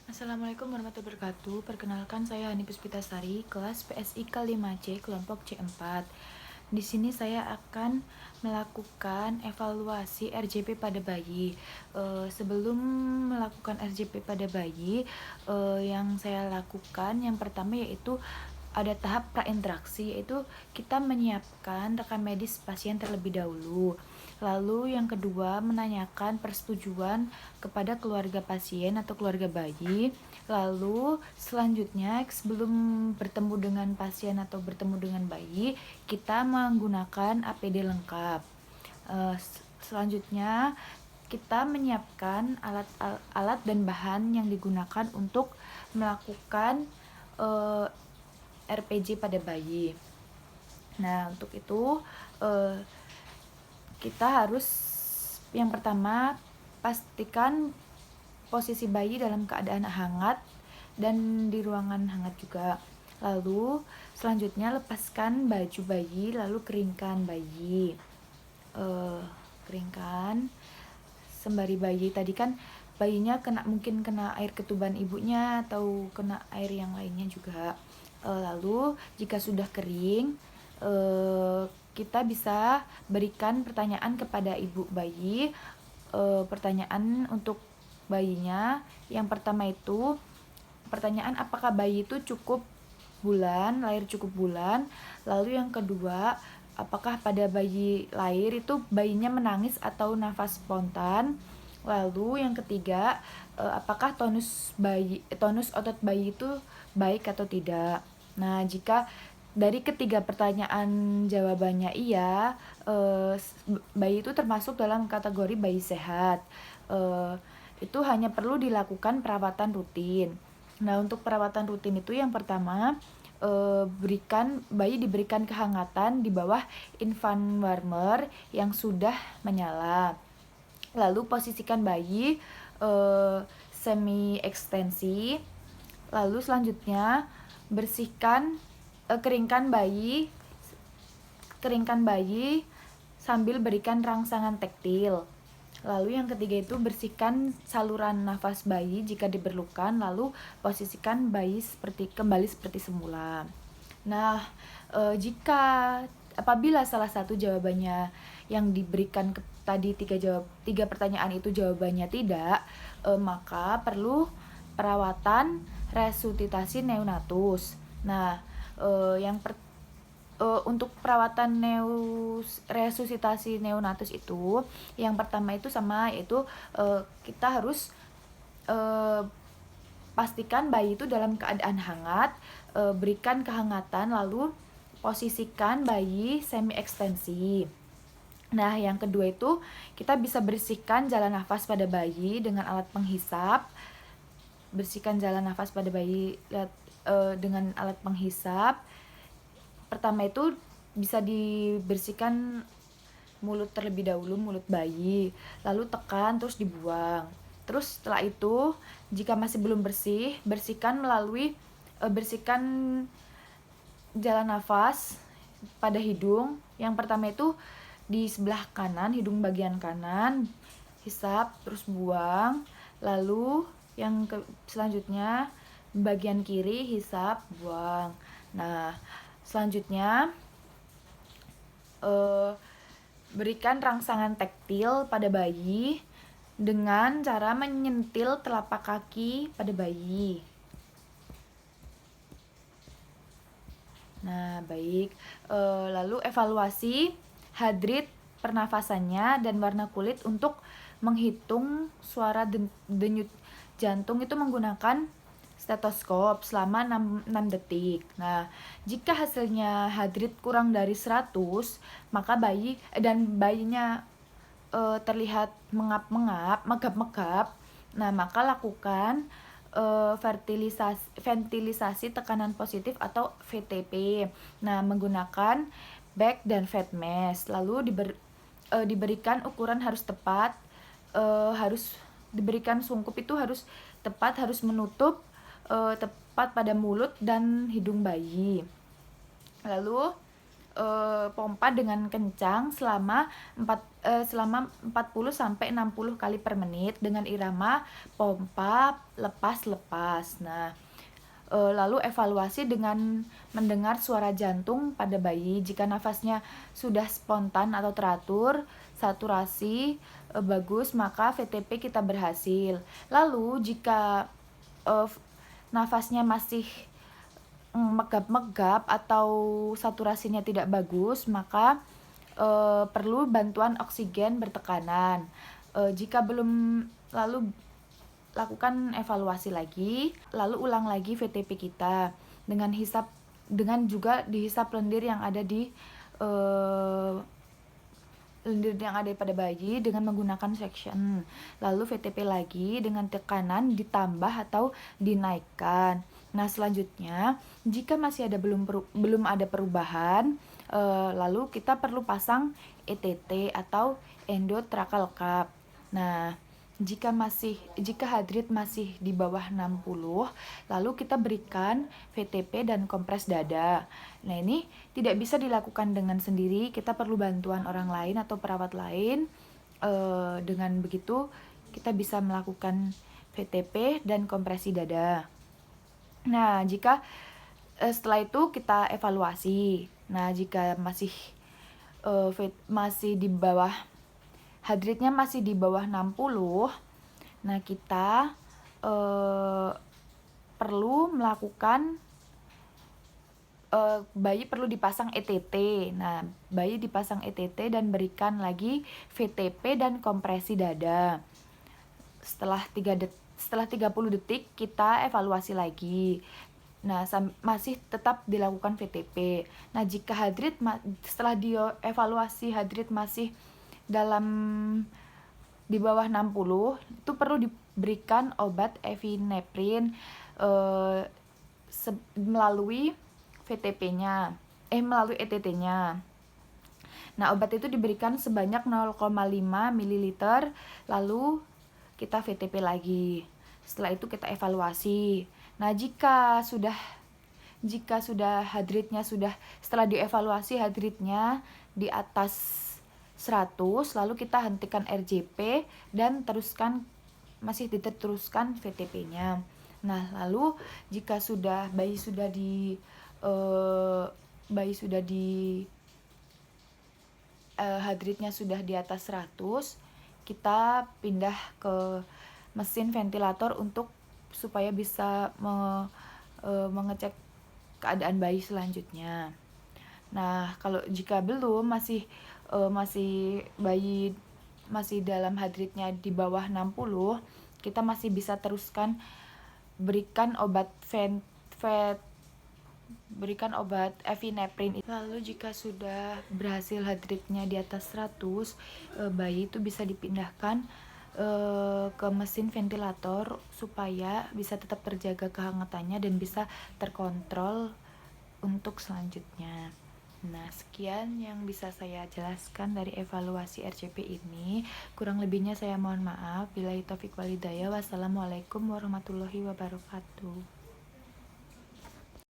Assalamualaikum warahmatullahi wabarakatuh. Perkenalkan saya Hani Puspitasari, kelas PSI K5C, kelompok C4. Di sini saya akan melakukan evaluasi RJP pada bayi. Sebelum melakukan RJP pada bayi, yang saya lakukan yang pertama yaitu ada tahap prainteraksi, yaitu kita menyiapkan rekam medis pasien terlebih dahulu. Lalu yang kedua, menanyakan persetujuan kepada keluarga pasien atau keluarga bayi. Lalu selanjutnya, sebelum bertemu dengan pasien atau bertemu dengan bayi, kita menggunakan APD lengkap. Selanjutnya, kita menyiapkan alat dan bahan yang digunakan untuk melakukan RPJ pada bayi. Nah, untuk itu kita harus yang pertama pastikan posisi bayi dalam keadaan hangat dan di ruangan hangat juga. Lalu selanjutnya lepaskan baju bayi, lalu keringkan bayi. Keringkan sembari bayi tadi kan bayinya mungkin kena air ketuban ibunya atau kena air yang lainnya juga. Lalu jika sudah kering, kita bisa berikan pertanyaan kepada ibu bayi. Pertanyaan untuk bayinya yang pertama itu pertanyaan apakah bayi itu lahir cukup bulan. Lalu yang kedua, apakah pada bayi lahir itu bayinya menangis atau nafas spontan. Lalu yang ketiga, apakah tonus otot bayi itu baik atau tidak. Nah, jika dari ketiga pertanyaan jawabannya iya, bayi itu termasuk dalam kategori bayi sehat. Itu hanya perlu dilakukan perawatan rutin. Nah, untuk perawatan rutin itu yang pertama, bayi diberikan kehangatan di bawah infant warmer yang sudah menyala. Lalu posisikan bayi semi ekstensi. Lalu selanjutnya keringkan bayi sambil berikan rangsangan taktil. Lalu yang ketiga itu bersihkan saluran nafas bayi jika diperlukan, lalu posisikan bayi kembali seperti semula. Nah, jika apabila salah satu jawabannya yang diberikan tadi tiga pertanyaan itu jawabannya tidak, maka perlu perawatan resusitasi neonatus. Nah, untuk perawatan resusitasi neonatus itu yang pertama itu sama, yaitu kita harus pastikan bayi itu dalam keadaan hangat, berikan kehangatan, lalu posisikan bayi semi ekstensi. Nah, yang kedua itu kita bisa bersihkan jalan nafas pada bayi dengan alat penghisap. Bersihkan jalan nafas pada bayi dengan alat penghisap. Pertama itu bisa dibersihkan mulut terlebih dahulu, mulut bayi, lalu tekan terus dibuang. Terus setelah itu jika masih belum bersih, bersihkan jalan nafas pada hidung. Yang pertama itu di sebelah kanan, hidung bagian kanan, hisap terus buang. Lalu yang selanjutnya bagian kiri, hisap buang. Nah, selanjutnya berikan rangsangan taktil pada bayi dengan cara menyentil telapak kaki pada bayi. Nah, baik. Lalu evaluasi heart pernafasannya dan warna kulit untuk menghitung suara denyut jantung itu menggunakan stetoskop selama 6 detik. Nah, jika hasilnya heart rate kurang dari 100, maka bayinya terlihat megap-megap, nah maka lakukan ventilisasi tekanan positif atau VTP. Nah, menggunakan back dan fat mask. Lalu diberikan ukuran harus tepat, harus diberikan sungkup itu harus tepat, harus menutup tepat pada mulut dan hidung bayi. Lalu pompa dengan kencang selama 40 sampai 60 kali per menit dengan irama pompa lepas-lepas. Nah, lalu evaluasi dengan mendengar suara jantung pada bayi. Jika nafasnya sudah spontan atau teratur, saturasi bagus, maka VTP kita berhasil. Lalu jika nafasnya masih megap-megap atau saturasinya tidak bagus, maka perlu bantuan oksigen bertekanan. Jika belum, lalu lakukan evaluasi lagi, lalu ulang lagi VTP kita dengan juga dihisap lendir yang ada pada bayi dengan menggunakan section. Lalu VTP lagi dengan tekanan ditambah atau dinaikkan. Nah, selanjutnya jika masih belum ada perubahan, lalu kita perlu pasang ETT atau endotracheal cup. Nah, jika heart rate masih di bawah 60, lalu kita berikan VTP dan kompres dada. Nah, ini tidak bisa dilakukan dengan sendiri, kita perlu bantuan orang lain atau perawat lain. Dengan begitu kita bisa melakukan VTP dan kompresi dada. Nah, setelah itu kita evaluasi. Nah, jika masih di bawah, heart rate-nya masih di bawah 60, nah kita perlu melakukan bayi perlu dipasang ETT. Nah, bayi dipasang ETT dan berikan lagi VTP dan kompresi dada. Setelah 30 detik kita evaluasi lagi. Nah, masih tetap dilakukan VTP. Nah, jika heart rate setelah dievaluasi heart rate masih di bawah 60, itu perlu diberikan obat epinephrine melalui VTP-nya, melalui ETT-nya. Nah, obat itu diberikan sebanyak 0,5 ml, lalu kita VTP lagi. Setelah itu kita evaluasi. Nah, jika sudah heart rate-nya setelah dievaluasi heart rate-nya di atas 100, lalu kita hentikan RJP dan masih diteruskan VTP-nya. Nah, lalu jika bayi sudah heart rate-nya sudah di atas 100, kita pindah ke mesin ventilator supaya bisa mengecek keadaan bayi selanjutnya. Nah, jika belum bayi masih dalam heart rate-nya di bawah 60, kita masih bisa teruskan berikan obat epinephrine. Lalu jika sudah berhasil heart rate-nya di atas 100, bayi itu bisa dipindahkan ke mesin ventilator supaya bisa tetap terjaga kehangatannya dan bisa terkontrol untuk selanjutnya. Nah, sekian yang bisa saya jelaskan dari evaluasi RCP ini. Kurang lebihnya saya mohon maaf. Billahi taufiq wal hidayah. Wassalamualaikum warahmatullahi wabarakatuh.